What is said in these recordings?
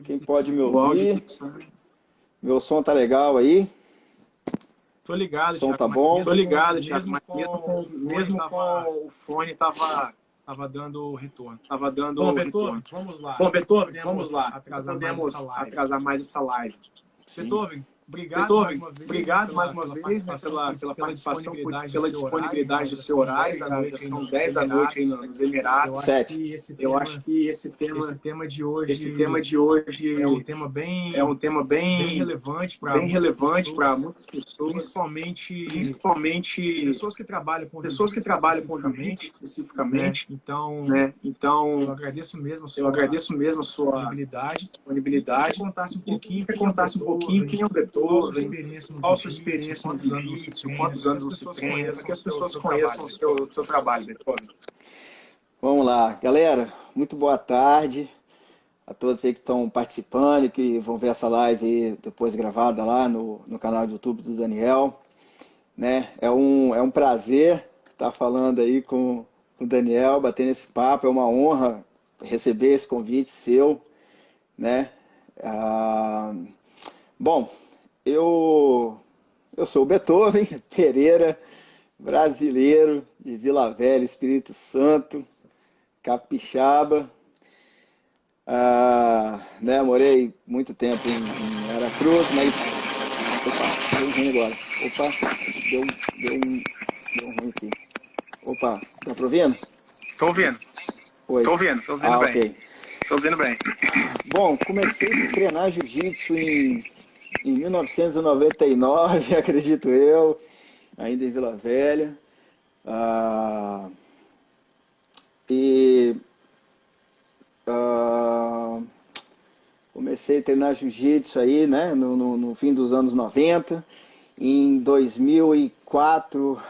Quem pode me ouvir? Meu som tá legal aí? Tô ligado, o som Thiago, tá bom? Tô ligado, Thiago, mas mesmo com o fone tava dando retorno. Bom, Beethoven, vamos lá. Vamos lá. Atrasar mais essa live. Beethoven, obrigado mais uma vez, né, pela participação, pela disponibilidade do seu horário. Já são 10 da noite aí nos Emirados. 7. Eu acho que esse tema de hoje é um tema bem relevante para muitas pessoas, principalmente pessoas que trabalham com vídeo especificamente. Né? Então, eu agradeço mesmo a sua disponibilidade. Se você contasse um pouquinho quem é o Beethoven, qual a sua experiência no vídeo, quantos anos você tem, para que as pessoas conheçam o seu trabalho, Beethoven. Vamos lá, galera. Muito boa tarde a todos aí que estão participando e que vão ver essa live aí depois gravada lá no canal do YouTube do Daniel. Né? É um prazer estar falando aí com o Daniel, batendo esse papo. É uma honra receber esse convite seu. Né? Bom, eu sou o Beethoven Pereira, brasileiro de Vila Velha, Espírito Santo, capixaba. Né, morei muito tempo em Aracruz, mas... Opa, deu ruim agora. Opa, deu ruim aqui. Opa, tá ouvindo? Tô ouvindo. Oi. Tô ouvindo bem. Ok. Tô ouvindo bem. Bom, comecei a treinar jiu-jitsu em 1999, acredito eu, ainda em Vila Velha. Comecei a treinar jiu-jitsu aí, né, no fim dos anos 90. Em 2004,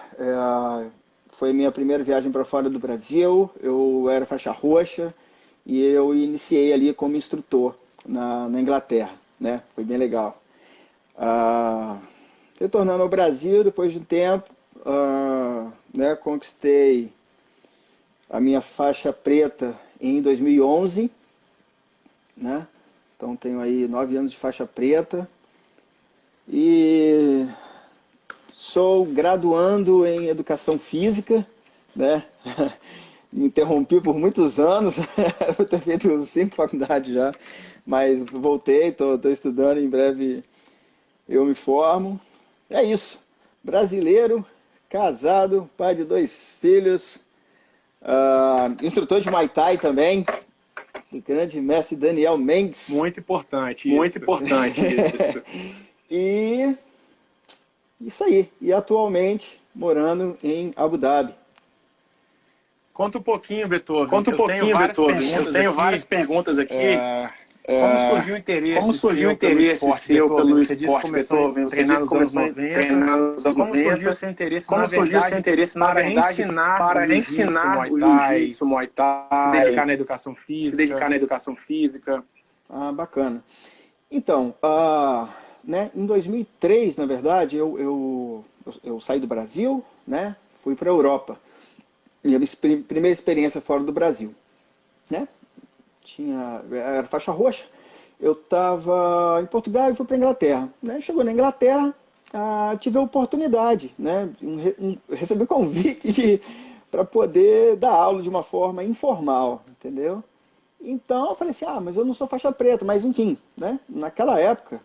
foi minha primeira viagem para fora do Brasil. Eu era faixa roxa e eu iniciei ali como instrutor na Inglaterra, né? Foi bem legal. Retornando ao Brasil, depois de um tempo, né, conquistei a minha faixa preta em 2011, né? Então tenho aí 9 anos de faixa preta e sou graduando em educação física, né? Me interrompi por muitos anos, eu ter feito 5 faculdades já, mas voltei, estou estudando, em breve eu me formo. É isso, brasileiro, casado, pai de 2 filhos, instrutor de Muay Thai também, do grande mestre Daniel Mendes. Muito importante isso. E isso aí. E atualmente morando em Abu Dhabi. Conta um pouquinho, Beethoven. Eu tenho várias perguntas aqui. Como surgiu o interesse seu pelo esporte, Beethoven? Você disse que começou a treinar nos anos 90. Como surgiu o seu interesse, na verdade, para ensinar o jiu-jitsu, Muay Thai, se dedicar na educação física? Bacana. Então, né, em 2003, na verdade, eu saí do Brasil, né, fui para a Europa. Minha primeira experiência fora do Brasil, né? Era faixa roxa. Eu estava em Portugal e fui para a Inglaterra, né? Chegou na Inglaterra, tive a oportunidade, né? Recebi convite para poder dar aula de uma forma informal, entendeu? Então eu falei assim, mas eu não sou faixa preta, mas enfim, né? Naquela época,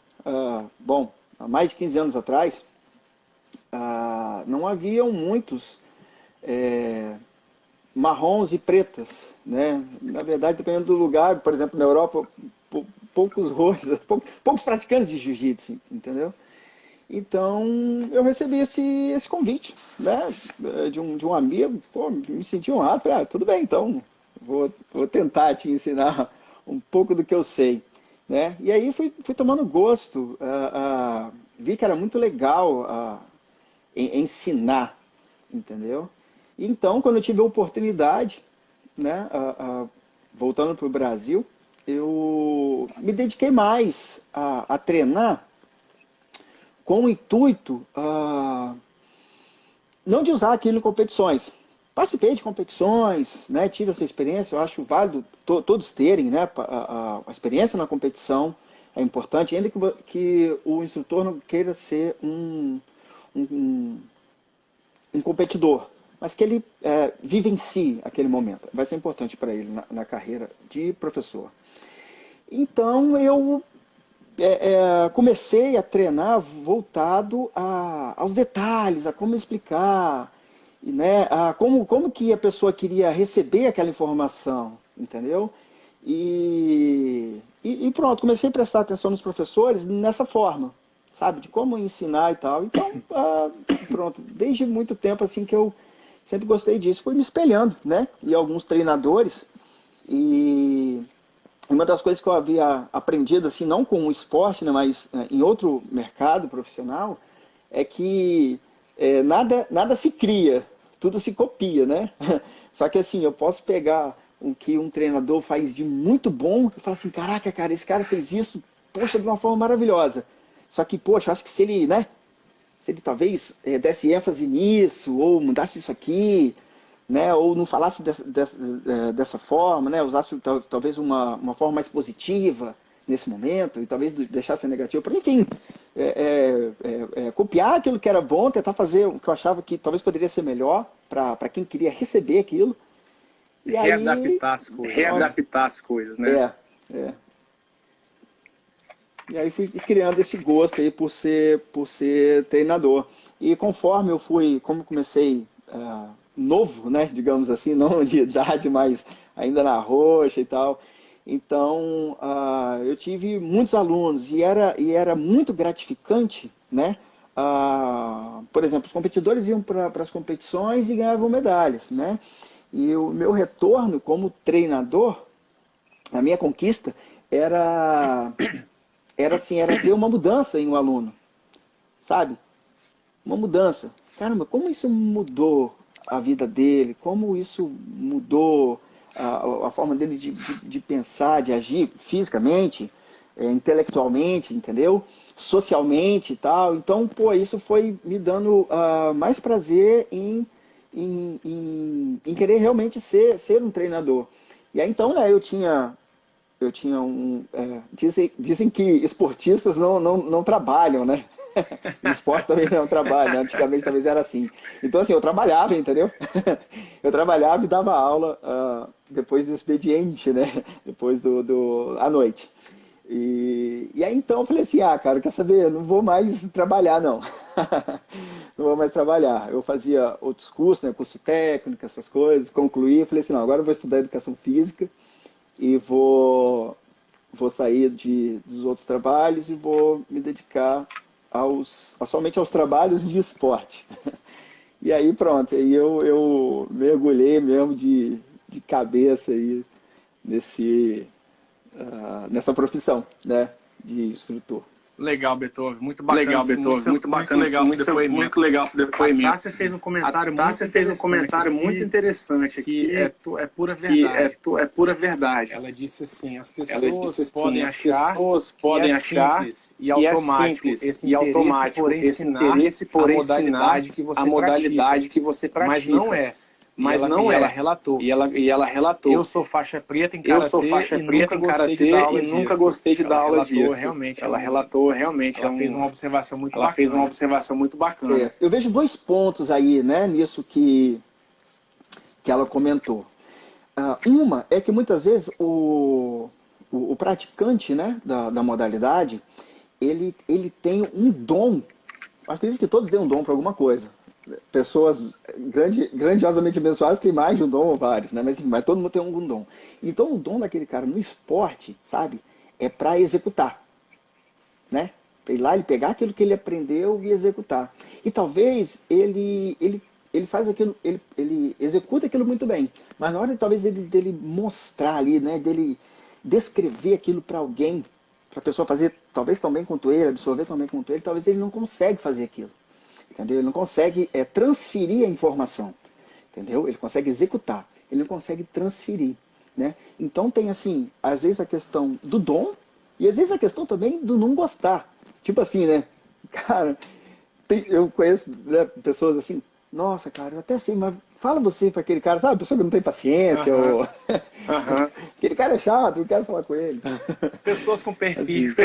bom, há mais de 15 anos atrás, não haviam muitos marrons e pretas, né? Na verdade, dependendo do lugar, por exemplo, na Europa, poucos roxos, poucos praticantes de jiu-jitsu, entendeu? Então, eu recebi esse convite, né? De um amigo, pô, me senti honrado, falei, tudo bem, então, vou tentar te ensinar um pouco do que eu sei, né? E aí fui tomando gosto, vi que era muito legal ensinar, entendeu? Então, quando eu tive a oportunidade, né, voltando para o Brasil, eu me dediquei mais a treinar com o intuito não de usar aquilo em competições, participei de competições, né? Tive essa experiência, eu acho válido todos terem, né? A experiência na competição é importante, ainda que o instrutor não queira ser um, um competidor, mas que ele vivencie aquele momento. Vai ser importante para ele na carreira de professor. Então eu comecei a treinar voltado aos detalhes, a como explicar, né, como que a pessoa queria receber aquela informação, entendeu? E pronto, comecei a prestar atenção nos professores nessa forma, sabe, de como ensinar e tal. Então, pronto, desde muito tempo assim que eu sempre gostei disso, fui me espelhando, né, e alguns treinadores, e uma das coisas que eu havia aprendido, assim, não com o esporte, né, mas em outro mercado profissional, é que nada se cria, tudo se copia, né? Só que assim, eu posso pegar o que um treinador faz de muito bom e falar assim, caraca, cara, esse cara fez isso, poxa, de uma forma maravilhosa. Só que, poxa, acho que se ele, né, se ele talvez desse ênfase nisso, ou mudasse isso aqui, né, ou não falasse dessa forma, né, usasse talvez uma forma mais positiva nesse momento, e talvez deixasse negativo, enfim, copiar aquilo que era bom, tentar fazer o que eu achava que talvez poderia ser melhor para quem queria receber aquilo, e aí readaptar as coisas, né? E aí fui criando esse gosto aí por ser treinador. E conforme eu fui, como comecei novo, né, digamos assim, não de idade, mas ainda na roxa e tal, então eu tive muitos alunos e era muito gratificante, né? Por exemplo, os competidores iam para as competições e ganhavam medalhas, né? E o meu retorno como treinador, a minha conquista era assim, era ver uma mudança em um aluno, sabe? Uma mudança. Caramba, como isso mudou a vida dele? Como isso mudou a forma dele de pensar, de agir fisicamente, intelectualmente, entendeu? Socialmente e tal. Então, pô, isso foi me dando mais prazer em querer realmente ser um treinador. E aí, então, né, eu tinha dizem que esportistas não trabalham, né? O esporte também não trabalha, antigamente talvez era assim. Então assim, eu trabalhava, entendeu? Eu trabalhava e dava aula depois do expediente, né? Depois à noite. E aí então eu falei assim, cara, quer saber? Eu não vou mais trabalhar, não. Não vou mais trabalhar. Eu fazia outros cursos, né? Curso técnico, essas coisas, concluí, falei assim, não, agora eu vou estudar educação física e vou sair dos outros trabalhos e vou me dedicar somente aos trabalhos de esporte. E aí pronto, aí eu mergulhei mesmo de cabeça aí nessa profissão, né, de instrutor. Legal, Beethoven. Muito bacana. Muito bacana. Muito legal esse depoimento. A Tássia fez um comentário muito interessante aqui. É pura verdade. É pura verdade. Ela disse assim, as pessoas podem achar que é simples e automático esse interesse por ensinar a modalidade que você pratica. Mas não é. Mas não é. Ela relatou. E ela relatou. Eu sou faixa preta em karatê e nunca gostei de dar aula disso. Ela relatou realmente. Ela fez uma observação muito bacana. Eu vejo 2 pontos aí, né, nisso que ela comentou. Uma é que muitas vezes o praticante, né, da modalidade, ele tem um dom. Acredito que todos têm um dom para alguma coisa. Pessoas grandiosamente abençoadas têm mais de um dom ou vários, né? Mas todo mundo tem algum dom. Então o dom daquele cara no esporte, sabe, é para executar, né? Para ir lá e pegar aquilo que ele aprendeu e executar. E talvez ele faz aquilo, ele executa aquilo muito bem, mas na hora talvez dele mostrar ali, né, dele descrever aquilo para alguém, para a pessoa fazer talvez tão bem quanto ele, absorver tão bem quanto ele, talvez ele não consegue fazer aquilo. Entendeu? Ele não consegue transferir a informação, entendeu? Ele consegue executar, ele não consegue transferir, né? Então tem assim, às vezes a questão do dom e às vezes a questão também do não gostar. Tipo assim, né? Cara, eu conheço, né, pessoas assim, nossa, cara, eu até sei, mas fala você para aquele cara, sabe, a pessoa que não tem paciência, ou aquele cara é chato, eu quero falar com ele. Pessoas com perfis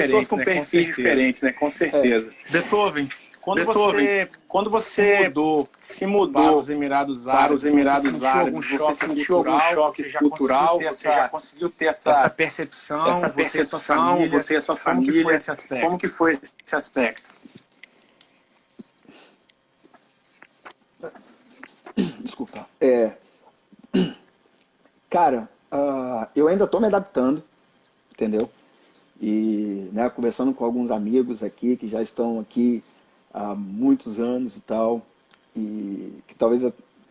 Assim, diferentes, né? Com certeza. né? Com certeza. Beethoven, quando você se mudou para os Emirados Árabes, você sentiu algum choque cultural, você já conseguiu ter essa percepção, você e a sua família, como que foi esse aspecto? Desculpa. Cara, eu ainda estou me adaptando, entendeu? E, né, conversando com alguns amigos aqui que já estão aqui há muitos anos e tal, e que talvez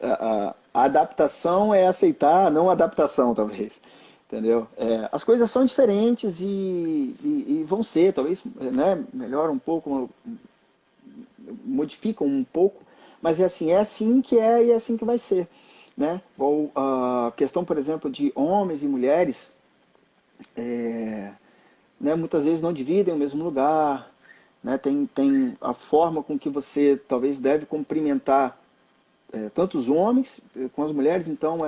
a adaptação é aceitar a não adaptação, talvez, entendeu? As coisas são diferentes e vão ser, talvez, né, melhoram um pouco, modificam um pouco, mas é assim que é e é assim que vai ser, né? Ou a questão, por exemplo, de homens e mulheres, né, muitas vezes não dividem o mesmo lugar, né? Tem a forma com que você talvez deve cumprimentar tanto os homens com as mulheres, então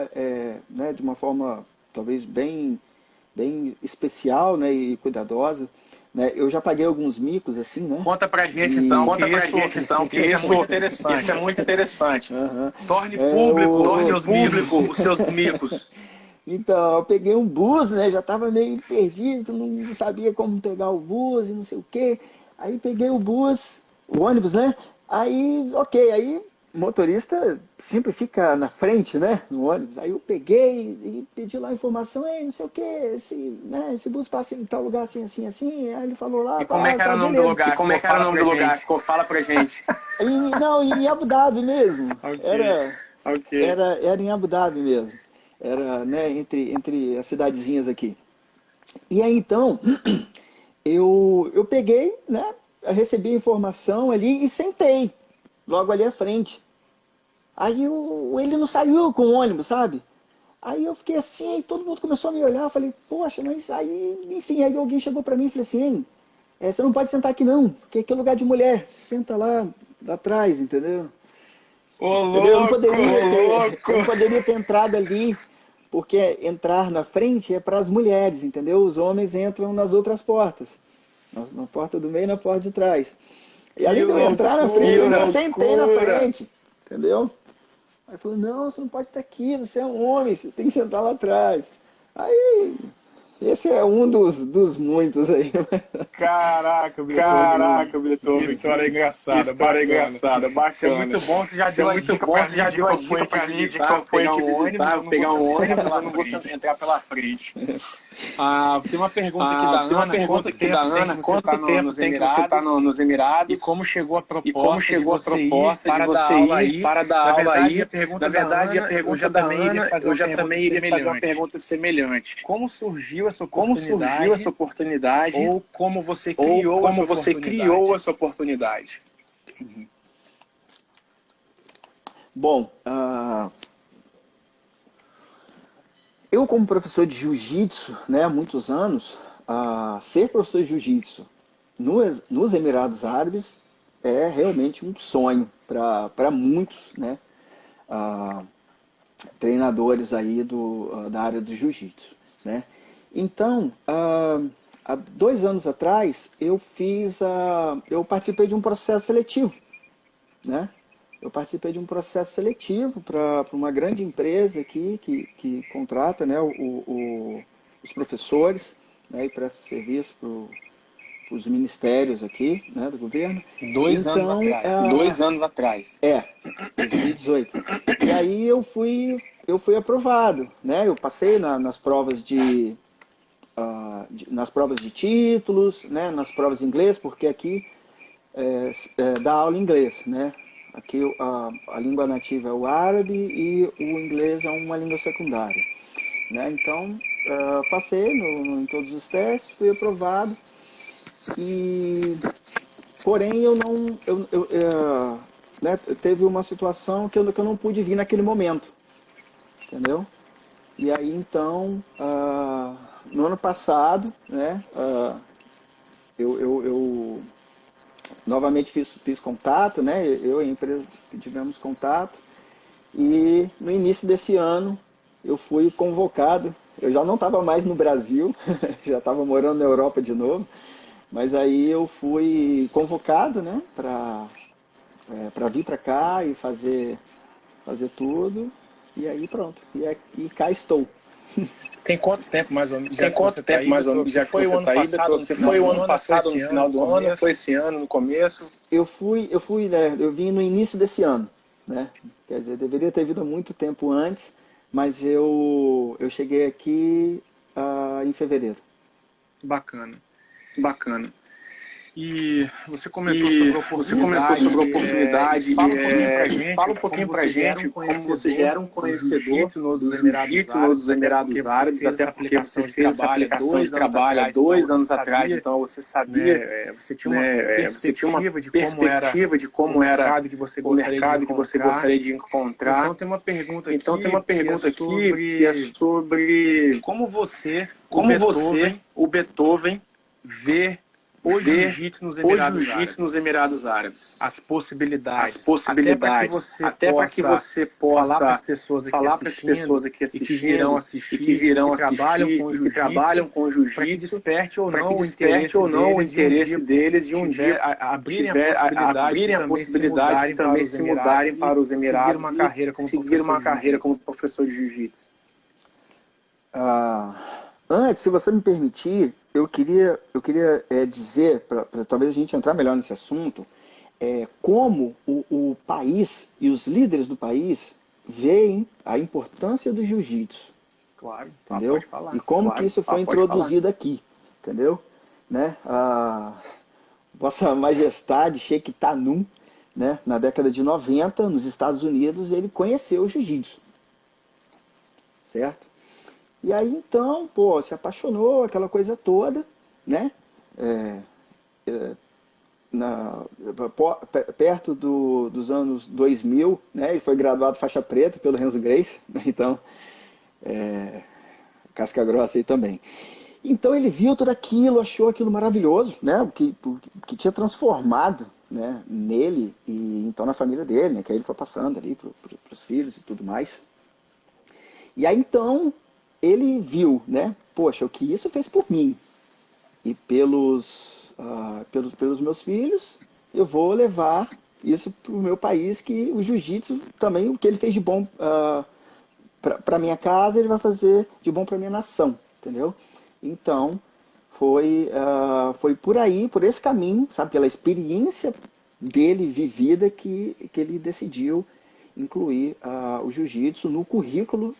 né, de uma forma talvez bem especial, né, e cuidadosa. Né? Eu já paguei alguns micos assim, né? Conta pra gente então, que isso é muito interessante. Torne público os seus micos. Então, eu peguei um bus, né? Já estava meio perdido, não sabia como pegar o bus e não sei o quê. Aí peguei o bus, o ônibus, né? Aí, ok, aí o motorista sempre fica na frente, né? No ônibus. Aí eu peguei e pedi lá a informação, não sei o quê, esse bus passa em tal lugar assim, assim, assim. Aí ele falou lá, e como é que era o nome do lugar? E como é que era o nome do lugar? Fala pra gente. Em Abu Dhabi mesmo. Okay. Era em Abu Dhabi mesmo. Era, né, entre as cidadezinhas aqui. E aí então, eu peguei, né, recebi a informação ali e sentei, logo ali à frente. Aí ele não saiu com o ônibus, sabe? Aí eu fiquei assim, aí todo mundo começou a me olhar, eu falei, poxa, mas aí, enfim, aí alguém chegou pra mim e falou assim, hein, você não pode sentar aqui não, porque aqui é lugar de mulher, você senta lá atrás, entendeu? Eu não poderia ter entrado ali, porque entrar na frente é para as mulheres, entendeu? Os homens entram nas outras portas, na porta do meio e na porta de trás. E além de eu entrar na frente, eu ainda sentei na frente, entendeu? Aí falou, não, você não pode estar aqui, você é um homem, você tem que sentar lá atrás. Aí, esse é um dos muitos aí. Caraca, Beethoven. História engraçada, bacana. Isso é muito bom, você já deu a dica pra mim de qual foi de pegar um ônibus, eu não vou entrar pela frente. Tem uma pergunta aqui da Ana, quanto tempo tem que você está nos Emirados? E como chegou a proposta de você ir para dar aula aí? Na verdade, a pergunta da Ana, eu já também iria fazer uma pergunta semelhante. Como surgiu essa oportunidade? Ou como você criou essa oportunidade? Bom, eu como professor de jiu-jitsu, né, há muitos anos, ser professor de jiu-jitsu nos Emirados Árabes é realmente um sonho para muitos, né, treinadores aí da área do jiu-jitsu, né? Então, há 2 anos atrás, eu participei de um processo seletivo, né? Eu participei de um processo seletivo para uma grande empresa aqui que contrata, né, os professores, né, e presta serviço para os ministérios aqui, né, do governo. 2 anos atrás. 2018. E aí eu fui aprovado, né? Eu passei nas provas nas provas de títulos, né, nas provas de inglês, porque aqui dá aula em inglês, né? Aqui a língua nativa é o árabe e o inglês é uma língua secundária, né? Então, passei em todos os testes, fui aprovado, porém né, teve uma situação que eu não pude vir naquele momento, entendeu? E aí então, no ano passado, né, eu novamente fiz contato, né? Eu e a empresa tivemos contato E no início desse ano eu fui convocado. Eu já não estava mais no Brasil, já estava morando na Europa de novo, mas aí eu fui convocado, né, para vir para cá e fazer tudo. E aí pronto. E cá estou. Tem quanto tempo mais ou menos? Tem quanto tempo mais ou menos? Já que Foi você o ano tá aí, passado, você foi o ano passado no final do ano, foi esse ano no começo? Né, eu vim no início desse ano, né? Quer dizer, deveria ter vindo há muito tempo antes, mas eu cheguei aqui em fevereiro. Bacana. Bacana. E você comentou sobre a oportunidade. Fala um pouquinho pra gente como você já era um conhecedor do jiu-jitsu nos Emirados Árabes, até porque você fez essa aplicação de trabalho há 2 anos atrás, então você sabia, você tinha uma perspectiva de como era o mercado que você gostaria de encontrar. Então tem uma pergunta aqui, que é sobre como você, o Beethoven, vê o jiu-jitsu nos Emirados Árabes. As possibilidades. Até para que você possa falar para as pessoas aqui assistindo, e que virão assistir, que trabalham com para que jiu-jitsu, desperte ou não o interesse deles de um dia abrirem a possibilidade de também se mudarem para os Emirados e seguir uma carreira como professor de jiu-jitsu. Antes, se você me permitir, eu queria dizer, para talvez a gente entrar melhor nesse assunto, como o país e os líderes do país veem a importância do jiu-jitsu. Claro, entendeu? Pode falar. E como que isso foi introduzido aqui, entendeu? Né? Vossa Majestade Sheikh Tanum, né, na década de 90, nos Estados Unidos, ele conheceu o jiu-jitsu. Certo? E aí, então, se apaixonou, aquela coisa toda, né? Perto dos anos 2000, né? Ele foi graduado faixa preta pelo Renzo Gracie, né? Então, casca grossa aí também. Então ele viu tudo aquilo, achou aquilo maravilhoso, né? Que tinha transformado, né, nele e então na família dele, né? Que aí ele foi passando ali para os filhos e tudo mais. E aí, então, ele viu, né? Poxa, o que isso fez por mim e pelos meus filhos, eu vou levar isso para o meu país, que o jiu-jitsu também, o que ele fez de bom para minha casa, ele vai fazer de bom para minha nação, entendeu? Então, foi por aí, por esse caminho, sabe? Pela experiência dele vivida que ele decidiu incluir o jiu-jitsu no currículo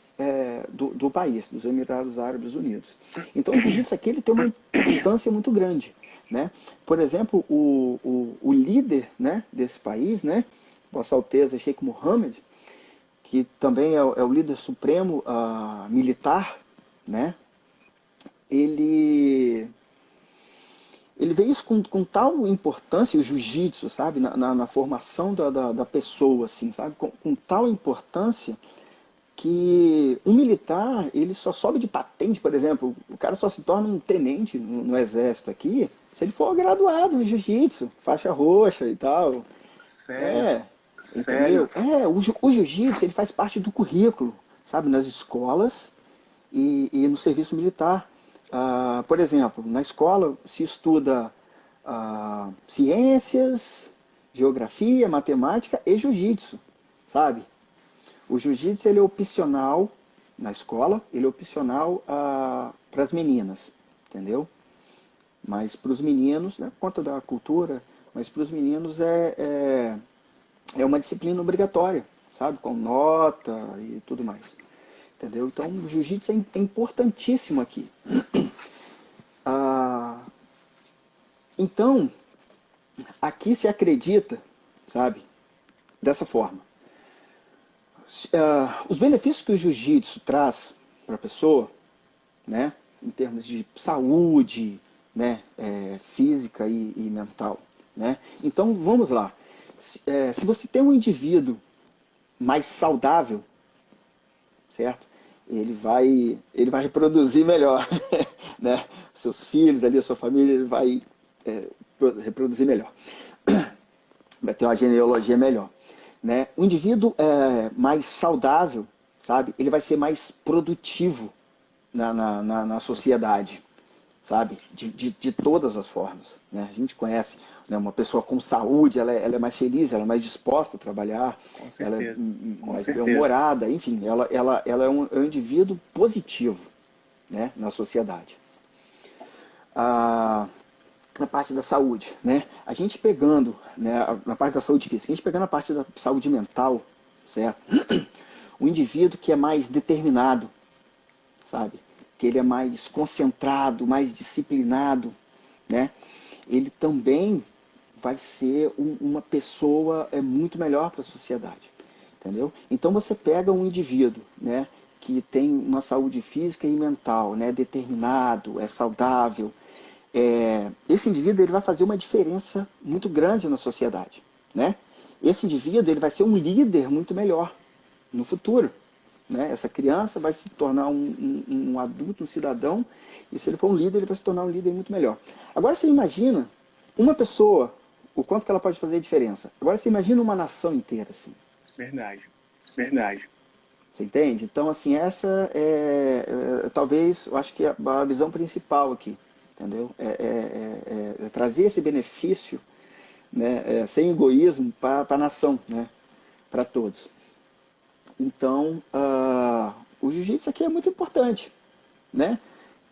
do país, dos Emirados Árabes Unidos. Então o jiu-jitsu aqui ele tem uma importância muito grande, né? Por exemplo, o líder, né, desse país, né, Vossa Alteza Sheikh Mohammed, que também é o líder supremo militar, né? Ele vê isso com tal importância, o jiu-jitsu, sabe, na formação da pessoa, assim, sabe, com tal importância que um militar, ele só sobe de patente, por exemplo, o cara só se torna um tenente no exército aqui, se ele for graduado no jiu-jitsu, faixa roxa e tal. Sério? Entendeu? O jiu-jitsu, ele faz parte do currículo, sabe, nas escolas e no serviço militar. Por exemplo, na escola se estuda ciências, geografia, matemática e jiu-jitsu, sabe? O jiu-jitsu ele é opcional na escola, ele é opcional para as meninas, entendeu? Mas para os meninos, né, por conta da cultura, mas para os meninos é uma disciplina obrigatória, sabe? Com nota e tudo mais. Entendeu? Então o jiu-jitsu é importantíssimo aqui. Então, aqui se acredita, sabe, dessa forma. Os benefícios que o jiu-jitsu traz para a pessoa, né, em termos de saúde, né, física e mental, né? Então, vamos lá. Se você tem um indivíduo mais saudável, certo? Ele vai reproduzir melhor, né? Seus filhos ali, a sua família, ele vai reproduzir melhor. Vai ter uma genealogia melhor. né? O indivíduo mais saudável, sabe? Ele vai ser mais produtivo na sociedade, sabe? De todas as formas, né? A gente conhece, né, uma pessoa com saúde, ela é mais feliz, ela é mais disposta a trabalhar, ela é mais bem-humorada, enfim, ela é um indivíduo positivo, né, na sociedade. Na parte da saúde, né? A gente pegando, né, na parte da saúde física, a gente pegando a parte da saúde mental, certo? O indivíduo que é mais determinado, sabe? Que ele é mais concentrado, mais disciplinado, né? Ele também vai ser uma pessoa muito melhor para a sociedade, entendeu? Então você pega um indivíduo, né, que tem uma saúde física e mental, né, determinado, é saudável, esse indivíduo ele vai fazer uma diferença muito grande na sociedade, né? Esse indivíduo ele vai ser um líder muito melhor no futuro, né? Essa criança vai se tornar um adulto, um cidadão, e se ele for um líder, ele vai se tornar um líder muito melhor. Agora você imagina uma pessoa, o quanto que ela pode fazer a diferença. Agora você imagina uma nação inteira, assim. Verdade, verdade. Você entende? Então, assim, essa talvez, eu acho que é a visão principal aqui, entendeu? É trazer esse benefício, né, sem egoísmo para a nação, né, para todos. Então, o jiu-jitsu aqui é muito importante, né?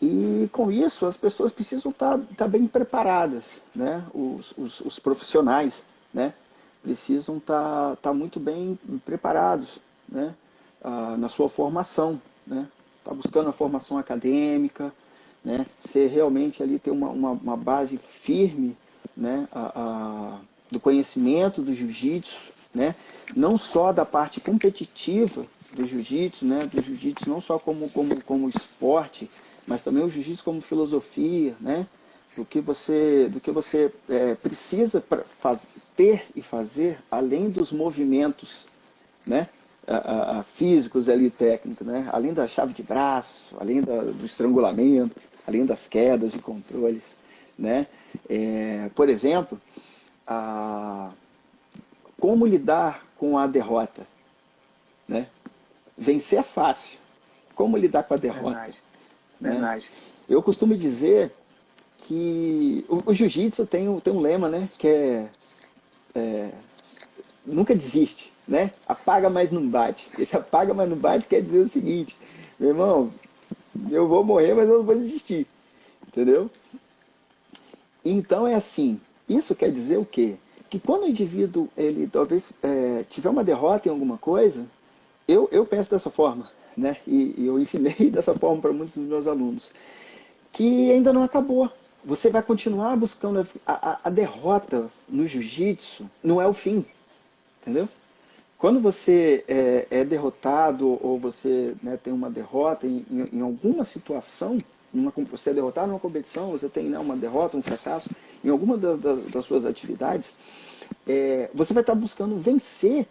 E com isso as pessoas precisam estar bem preparadas, né? Os profissionais, né, precisam estar muito bem preparados, né, na sua formação, né? Tá buscando a formação acadêmica, né? Ser realmente ali ter uma base firme, né, do conhecimento do jiu-jitsu, né? Não só da parte competitiva do jiu-jitsu, né? Do jiu-jitsu não só como esporte, mas também o jiu-jitsu como filosofia, né? Do que você precisa ter e fazer além dos movimentos, né? Físicos ali, técnicos, né? Além da chave de braço, além do estrangulamento, além das quedas e controles, né? Por exemplo, como lidar com a derrota, né? Vencer é fácil. Como lidar com a derrota? Verdade. Né? Verdade. Eu costumo dizer que o jiu-jitsu tem um lema, né? Que nunca desiste, né? Apaga, mas não bate. Esse apaga, mas não bate quer dizer o seguinte: meu irmão, eu vou morrer, mas eu não vou desistir. Entendeu? Então é assim. Isso quer dizer o quê? Que quando o indivíduo, ele talvez tiver uma derrota em alguma coisa, eu penso dessa forma, né? E eu ensinei dessa forma para muitos dos meus alunos, que ainda não acabou. Você vai continuar buscando a derrota no jiu-jitsu, não é o fim, entendeu? Quando você é derrotado ou você, né, tem uma derrota em alguma situação, você é derrotado numa competição, você tem, né, uma derrota, um fracasso em alguma das suas atividades, você vai estar buscando vencer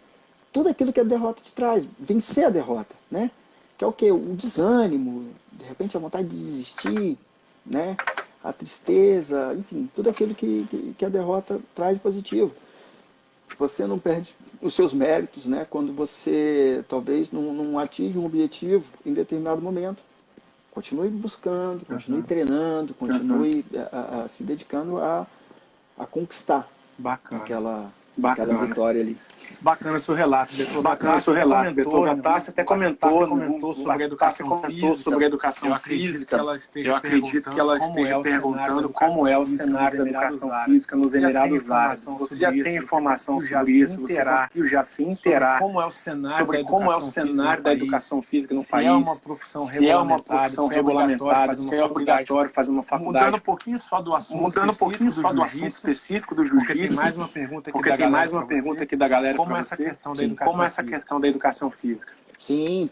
tudo aquilo que a derrota te traz, vencer a derrota, né? Que é o quê? O desânimo, de repente a vontade de desistir, né? A tristeza, enfim, tudo aquilo que a derrota traz de positivo. Você não perde os seus méritos, né? Quando você talvez não atinge um objetivo em determinado momento. Continue buscando, continue treinando, continue se dedicando a conquistar aquela vitória ali. Bacana seu relato, Beto Gattassi até comentou sobre a educação física. Eu acredito que ela esteja perguntando como é o cenário da educação física nos Emirados Árabes. Você já tem informação sobre isso, você conseguiu já se inteirar sobre como é o cenário da educação física no país, se é uma profissão regulamentada, se é obrigatório fazer uma faculdade. Mudando um pouquinho só do assunto específico do jiu-jitsu, porque tem mais uma pergunta aqui da galera. Como essa questão da educação física? Sim,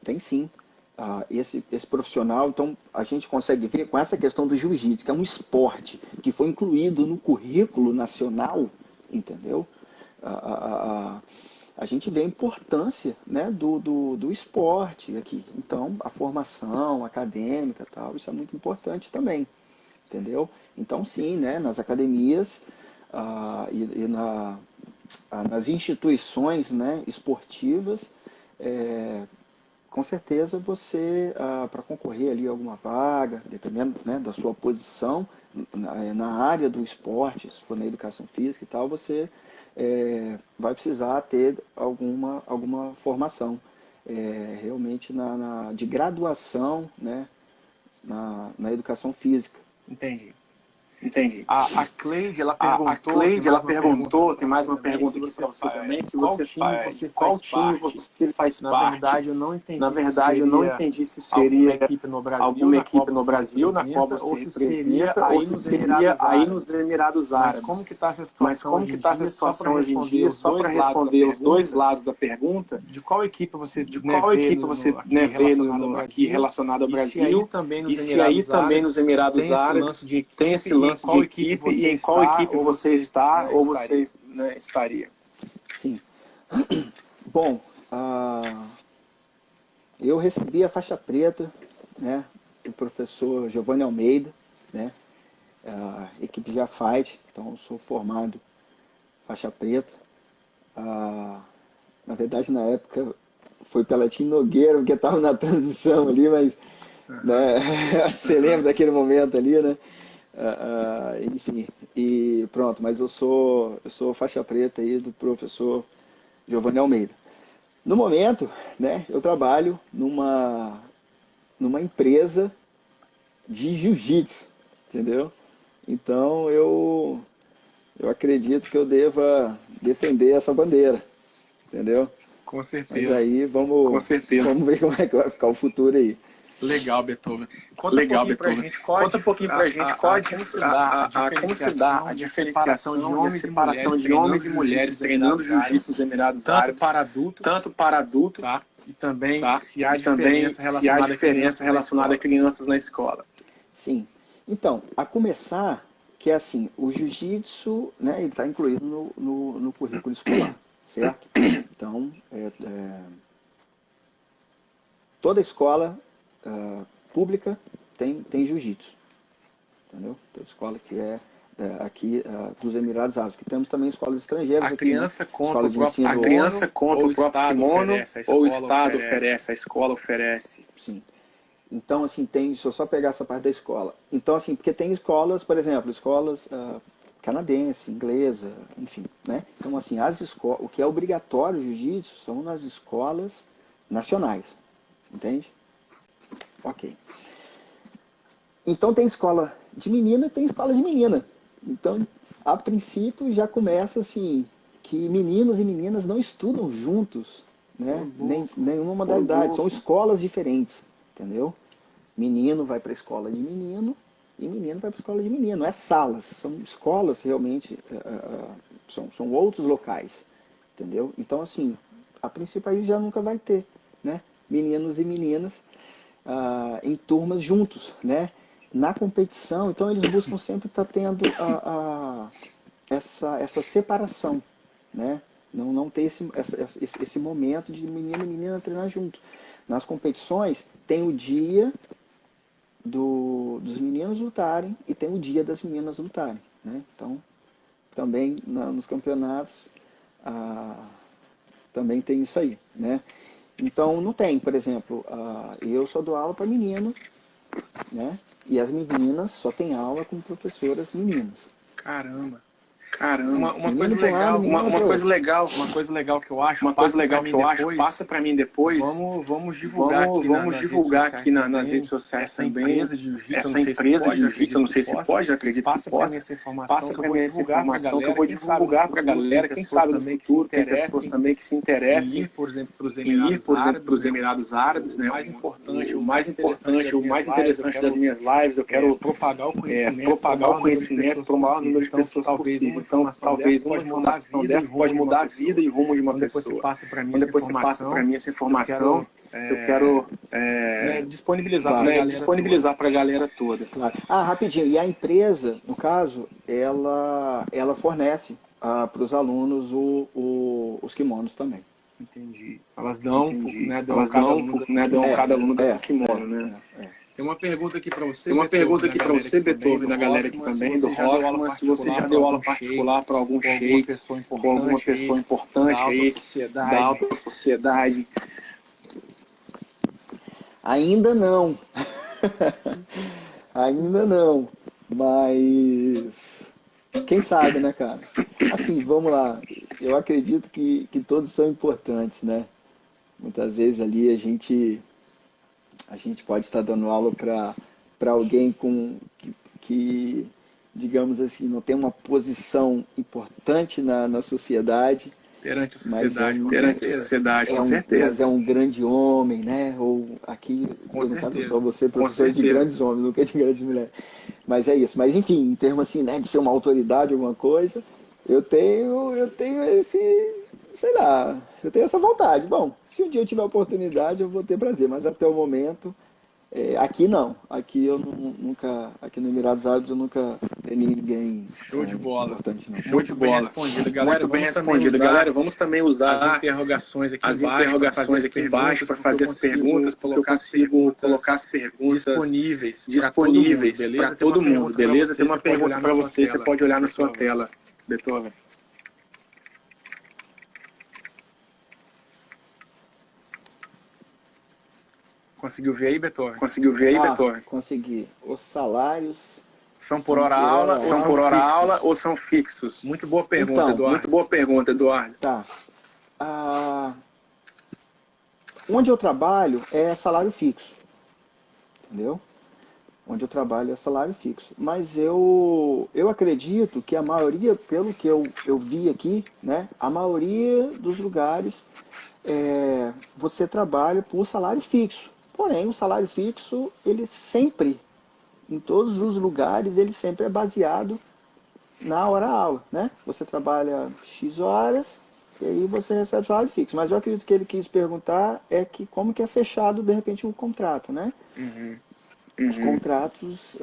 tem sim. Esse profissional, então a gente consegue ver com essa questão do jiu-jitsu, que é um esporte que foi incluído no currículo nacional, entendeu? A gente vê a importância, né, do esporte aqui. Então, a formação acadêmica, tal, isso é muito importante também, entendeu? Então, sim, né, nas academias nas instituições, né, esportivas, com certeza você, para concorrer ali a alguma vaga, dependendo, né, da sua posição, na área do esporte, se for na educação física e tal, você vai precisar ter alguma formação, realmente de graduação, né, na educação física. Entendi. Entendi. A Cleide, ela perguntou, tem mais uma pergunta aqui para você também, se qual time você faz parte? Na verdade, eu não entendi se seria alguma equipe no Brasil na qual você representa, ou se se seria aí nos nos Emirados Árabes. Mas como que está essa situação hoje em dia? Só para responder os dois lados da pergunta, de qual equipe você vê aqui relacionado ao Brasil, e se aí também nos Emirados Árabes tem esse lance de equipe e em qual equipe você está ou você estaria? Sim. Bom, eu recebi a faixa preta, né, do professor Giovanni Almeida, né, equipe já Fight, então eu sou formado faixa preta. Na verdade, na época, foi pela Tim Nogueira, porque estava na transição ali, mas né, você lembra daquele momento ali, né? Enfim, e pronto, mas eu sou faixa preta aí do professor Giovanni Almeida. No momento, né, eu trabalho numa empresa de jiu-jitsu, entendeu? Então eu acredito que eu deva defender essa bandeira, entendeu? Com certeza. Mas aí vamos ver como é que vai ficar o futuro aí. Legal, Beethoven. Conta um pouquinho pra gente como se dá a diferenciação e a separação de homens e mulheres treinando jiu-jitsu nos Emirados Árabes, tanto para adultos, tá? E também se há diferença relacionada a crianças na escola. Sim. Então, a começar, que é assim, o jiu-jitsu, né, ele está incluído no currículo escolar, certo? Então, toda escola pública tem jiu-jitsu, entendeu? Toda escola que aqui dos Emirados Árabes, que temos também escolas estrangeiras. A criança compra o próprio kimono ou o Estado oferece, a escola oferece? Sim. Então, assim, deixa eu só pegar essa parte da escola. Então, assim, porque tem escolas, por exemplo, escolas canadense, inglesa, enfim, né? Então, assim, o que é obrigatório jiu-jitsu são nas escolas nacionais, entende? Ok. Então tem escola de menina e tem escola de menina. Então, a princípio, já começa assim, que meninos e meninas não estudam juntos, né? Nenhuma modalidade. São escolas diferentes, entendeu? Menino vai para a escola de menino e menino vai para a escola de menino. Não é salas, são escolas realmente, são outros locais, entendeu? Então, assim, a princípio aí já nunca vai ter, né? Meninos e meninas em turmas juntos, né? Na competição, então eles buscam sempre estar tendo essa separação, né? Não ter esse momento de menino e menina treinar junto. Nas competições tem o dia dos meninos lutarem e tem o dia das meninas lutarem, né? Então também nos campeonatos também tem isso aí, né? Então não tem, por exemplo, eu só dou aula para menino, né? E as meninas só têm aula com professoras meninas. Caramba. Uma coisa legal que eu acho, passa para mim depois. Vamos divulgar aqui nas redes sociais também. Essa empresa de jiu-jitsu, eu não sei se pode, eu acredito que possa. Passa para mim essa informação que eu vou divulgar para a galera. Quem sabe no futuro tem pessoas também que se interessem em ir, por exemplo, para os Emirados Árabes, né? O mais interessante das minhas lives, eu quero propagar o conhecimento para o maior número de pessoas possível. Então, talvez uma informação dessa pode mudar a vida e rumo de uma pessoa. Quando depois você passa para mim essa informação, eu quero disponibilizar para a galera toda. Claro. Rapidinho. E a empresa, no caso, ela fornece para os alunos os kimonos também. Entendi. Elas dão, cada aluno do kimono, né? Tem uma pergunta aqui para você, Tem uma pergunta aqui para você, Beethoven, da galera aqui Hoffman, também, do Hoffman, se você já deu aula particular para algum sheik, com alguma pessoa importante aí, da alta sociedade. Ainda não. Ainda não. Mas quem sabe, né, cara? Assim, vamos lá. Eu acredito que todos são importantes, né? Muitas vezes ali a gente pode estar dando aula para alguém que, digamos assim, não tem uma posição importante na sociedade. Perante a Mas sociedade, perante a sociedade, com certeza. Mas é um grande homem, né? Ou aqui, Com eu no caso certeza. só você, professor de grandes homens, nunca de grandes mulheres. Mas é isso. Mas enfim, em termos assim, né, de ser uma autoridade, alguma coisa, eu tenho esse, sei lá, eu tenho essa vontade. Bom, se um dia eu tiver a oportunidade, eu vou ter prazer, mas até o momento, aqui não. Aqui eu nunca, aqui no Emirados Árabes eu nunca tenho ninguém Show de bola. importante, não. Show de bola. Muito bem respondido, galera. Vamos também usar as interrogações aqui embaixo para fazer as perguntas, porque eu consigo colocar as perguntas disponíveis para todo mundo, beleza? Tem uma pergunta para você, você pode olhar na sua tela, Beethoven. Conseguiu ver aí, Beethoven? Beethoven? Consegui. Os salários são por hora aula ou são fixos? Muito boa pergunta, então, Eduardo. Muito boa pergunta, Eduardo. Tá. Onde eu trabalho é salário fixo. Entendeu? Onde eu trabalho é salário fixo. Mas eu acredito que a maioria, pelo que eu vi aqui, né, a maioria dos lugares você trabalha por salário fixo. Porém, o salário fixo, ele sempre, em todos os lugares, ele sempre é baseado na hora-aula, né? Você trabalha X horas e aí você recebe salário fixo. Mas eu acredito que ele quis perguntar como que é fechado, de repente, um contrato, né? Os contratos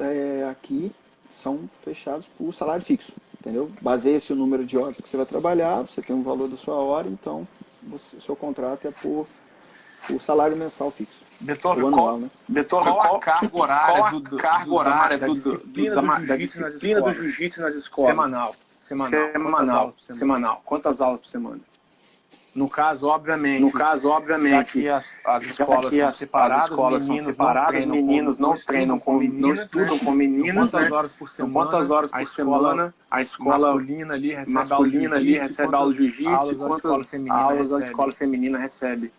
aqui são fechados por salário fixo, entendeu? Baseia-se o número de horas que você vai trabalhar, você tem um valor da sua hora, então o seu contrato é por salário mensal fixo. Beethoven, qual a carga horária da disciplina do jiu-jitsu nas escolas? Semanal. Quantas aulas por semana? No caso, obviamente, já que as escolas são separadas, meninos não treinam com meninas, não estudam com meninas, quantas horas por semana, a escola masculina ali recebe aula de jiu-jitsu e quantas aulas a escola feminina recebe?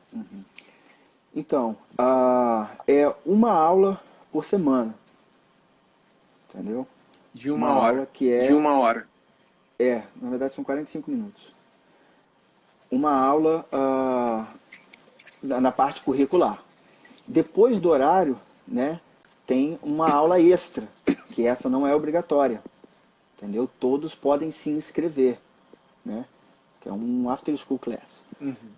Então, é uma aula por semana, entendeu? De uma hora. De uma hora. Na verdade são 45 minutos. Uma aula na parte curricular. Depois do horário, né, tem uma aula extra, que essa não é obrigatória, entendeu? Todos podem se inscrever, né? Que é um after school class,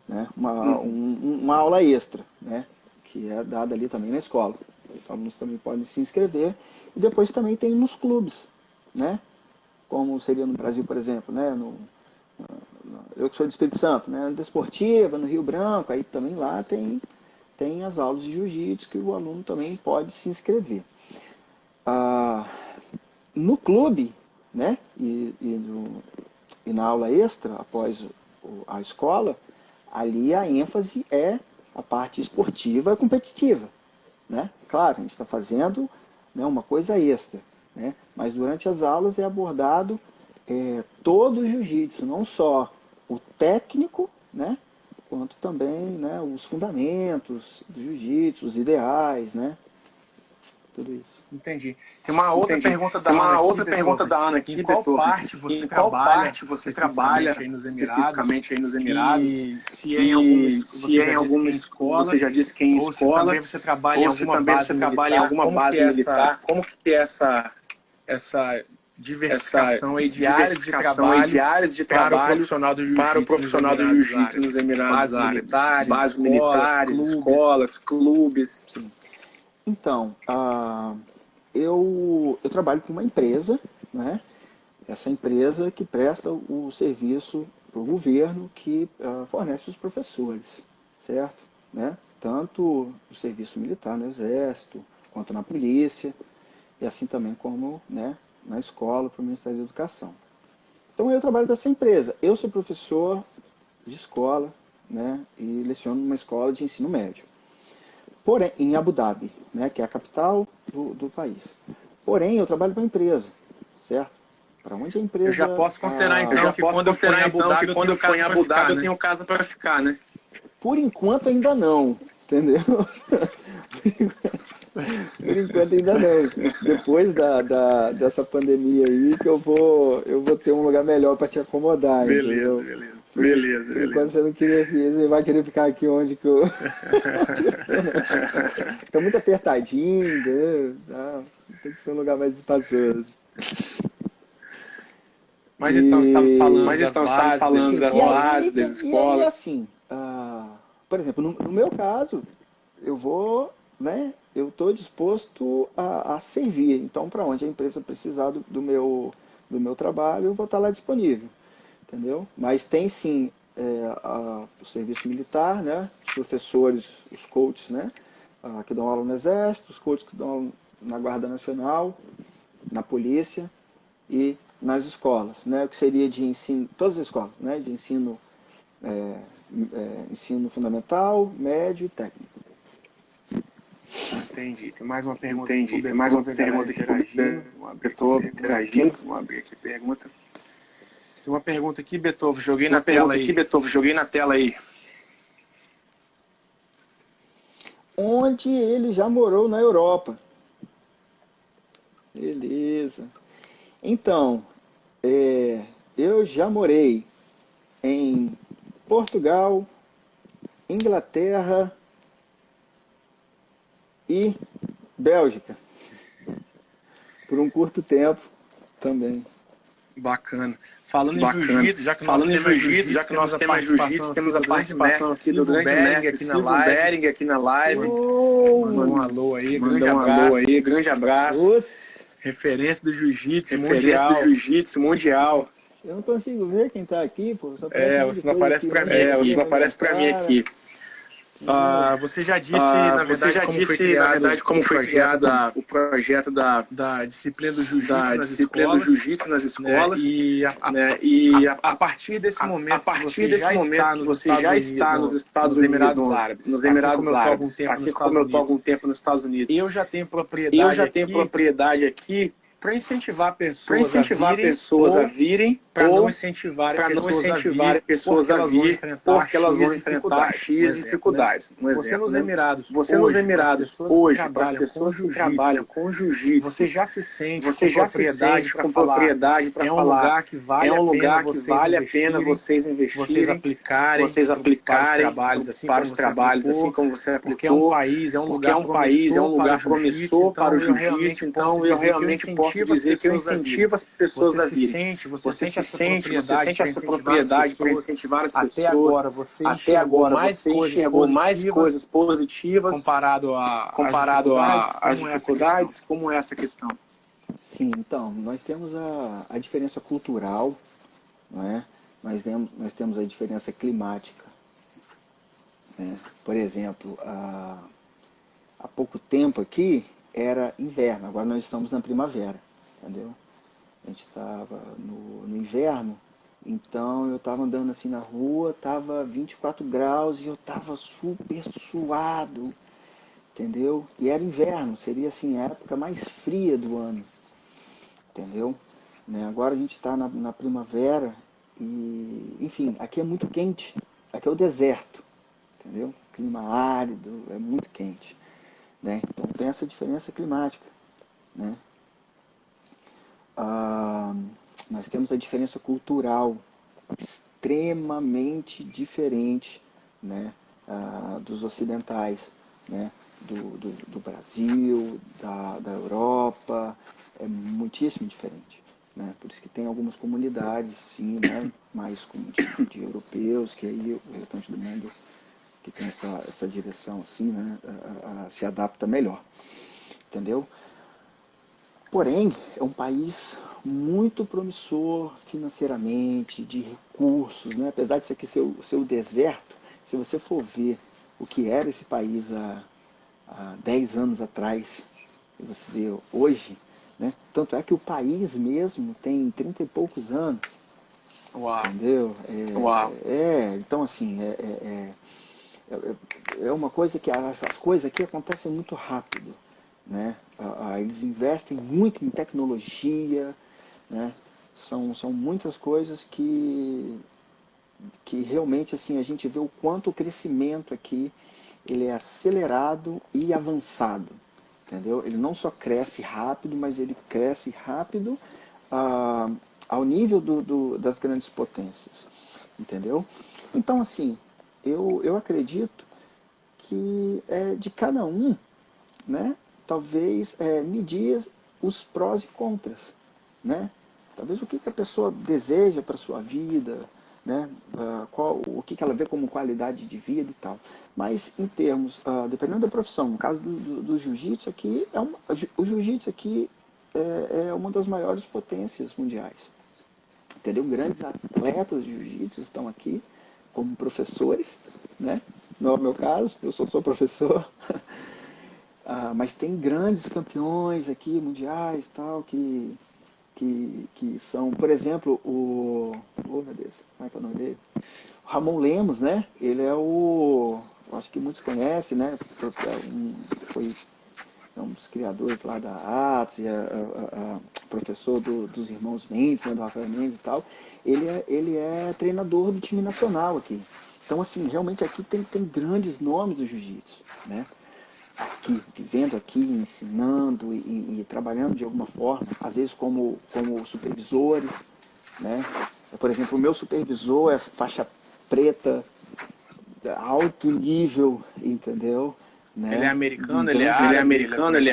né? Uma aula extra, né? Que é dada ali também na escola. Os alunos também podem se inscrever. E depois também tem nos clubes, né? Como seria no Brasil, por exemplo, né? Eu que sou de Espírito Santo, né? Na Desportiva, no Rio Branco, aí também lá tem as aulas de jiu-jitsu que o aluno também pode se inscrever. No clube, né? E na aula extra, após a escola, ali a ênfase é a parte esportiva e competitiva, né? Claro, a gente está fazendo, né, uma coisa extra, né? Mas durante as aulas é abordado todo o jiu-jitsu, não só o técnico, né, quanto também, né, os fundamentos do jiu-jitsu, os ideais, né? Tudo isso. Entendi. Tem uma outra pergunta da Ana aqui. Em qual parte você trabalha especificamente aí nos Emirados? E se é em alguma escola, você já disse que é em escola, ou se também você trabalha em alguma base militar. Como que é essa diversificação aí de áreas de trabalho para o profissional do jiu-jitsu nos Emirados Árabes? Bases militares, escolas, clubes. Sim. Então, eu trabalho com uma empresa, né? Essa empresa que presta o serviço para o governo que fornece os professores, certo? Né? Tanto o serviço militar no Exército, quanto na polícia, e assim também como, né, na escola, para o Ministério da Educação. Então eu trabalho para essa empresa. Eu sou professor de escola, né, e leciono numa escola de ensino médio. Porém, em Abu Dhabi, né, que é a capital do país. Porém, eu trabalho para a empresa, certo? Para onde a empresa... Eu já posso considerar, então, que quando eu for em Abu Dhabi, eu tenho casa para ficar, né? Por enquanto ainda não, entendeu? Por enquanto ainda não. Depois dessa pandemia aí que eu vou ter um lugar melhor para te acomodar, entendeu? Beleza. Enquanto você não queria vir, você vai querer ficar aqui onde que eu... Tá muito apertadinho, entendeu? Tem que ser um lugar mais espaçoso. Mas então, você estava falando das bases, das escolas. E assim, por exemplo, no meu caso, eu vou, né, eu estou disposto a servir. Então, para onde a empresa precisar do meu trabalho, eu vou estar lá disponível, entendeu? Mas tem sim o serviço militar, né, os professores, os coaches, né, que dão aula no Exército, os coaches que dão aula na Guarda Nacional, na Polícia e nas escolas, né, o que seria de ensino, todas as escolas, né, de ensino, ensino fundamental, médio e técnico. Entendi. Tem mais uma pergunta. Tem mais uma pergunta aqui. Beethoven interagindo. Vamos abrir aqui a pergunta. Tem uma pergunta aqui, Beethoven. Joguei na tela aí. Onde ele já morou na Europa. Beleza. Então, eu já morei em Portugal, Inglaterra e Bélgica. Por um curto tempo também. Bacana. Falando em jiu-jitsu, já que nós temos jiu-jitsu, temos a participação aqui do grande mestre Silvio Bering aqui na live. Mandou um alô aí, grande abraço. Referência do jiu-jitsu mundial. Eu não consigo ver quem está aqui, pô. Você não aparece para mim aqui. Você já disse, na verdade, como foi criado o projeto da disciplina do jiu-jitsu nas escolas. Né? E a partir desse momento, você já está nos Estados Unidos, nos Emirados Árabes, assim como eu estou há algum tempo nos Estados Unidos. Eu já tenho propriedade aqui para incentivar pessoas a virem, para não incentivar pessoas a vir, porque elas vão enfrentar X dificuldades. Você nos Emirados, hoje, para as pessoas que trabalham com jiu-jitsu, você já se sente com propriedade para falar. É um lugar que vale a pena vocês investirem, vocês aplicarem para os trabalhos, assim como você aplicou, porque é um lugar promissor para o jiu-jitsu, então eu realmente posso dizer que eu incentivo as pessoas a virem. Você sente essa propriedade para incentivar as pessoas. Até agora você enxergou mais coisas positivas comparado às dificuldades, como essa questão. Sim, então, nós temos a diferença cultural, não é? Nós temos a diferença climática. Né? Por exemplo, há pouco tempo aqui era inverno, agora nós estamos na primavera, entendeu? A gente estava no inverno, então eu estava andando assim na rua, estava 24 graus e eu estava super suado, entendeu? E era inverno, seria assim a época mais fria do ano, entendeu? Né? Agora a gente está na primavera e, enfim, aqui é muito quente, aqui é o deserto, entendeu? Clima árido, é muito quente. Né? Então tem essa diferença climática. Né? Nós temos a diferença cultural extremamente diferente, né? Dos ocidentais, né? do Brasil, da Europa, é muitíssimo diferente. Né? Por isso que tem algumas comunidades assim, né? Mais de europeus, que aí o restante do mundo que tem essa direção assim, né, se adapta melhor, entendeu? Porém, é um país muito promissor financeiramente, de recursos, né? Apesar de isso aqui ser o deserto, se você for ver o que era esse país há 10 anos atrás, que você vê hoje, né? Tanto é que o país mesmo tem 30 e poucos anos. Uau. Entendeu? Uau. Então assim, é uma coisa que as coisas aqui acontecem muito rápido, né? Eles investem muito em tecnologia, né? São muitas coisas que realmente assim a gente vê o quanto o crescimento aqui ele é acelerado e avançado, entendeu? Ele não só cresce rápido, mas ele cresce rápido ao nível das grandes potências, entendeu? Então assim, eu acredito que é de cada um, né? Talvez medir os prós e contras, né? Talvez o que a pessoa deseja para a sua vida, né? O que ela vê como qualidade de vida e tal. Mas em termos, dependendo da profissão, no caso do jiu-jitsu aqui, o jiu-jitsu aqui é uma das maiores potências mundiais. Entendeu? Grandes atletas de jiu-jitsu estão aqui como professores, né? Não é o meu caso, eu sou professor. Mas tem grandes campeões aqui, mundiais, tal, que são, por exemplo, oh meu Deus, como é que é o nome dele? O Ramon Lemos, né? Ele é acho que muitos conhecem, né? Foi um dos criadores lá da Atos, professor dos irmãos Mendes, né? Do Rafael Mendes e tal. Ele é treinador do time nacional aqui. Então, assim, realmente aqui tem grandes nomes do jiu-jitsu, né? Aqui, vivendo aqui, ensinando e trabalhando de alguma forma, às vezes como supervisores, né? Por exemplo, o meu supervisor é faixa preta, alto nível, entendeu? Né? Ele é americano, ele é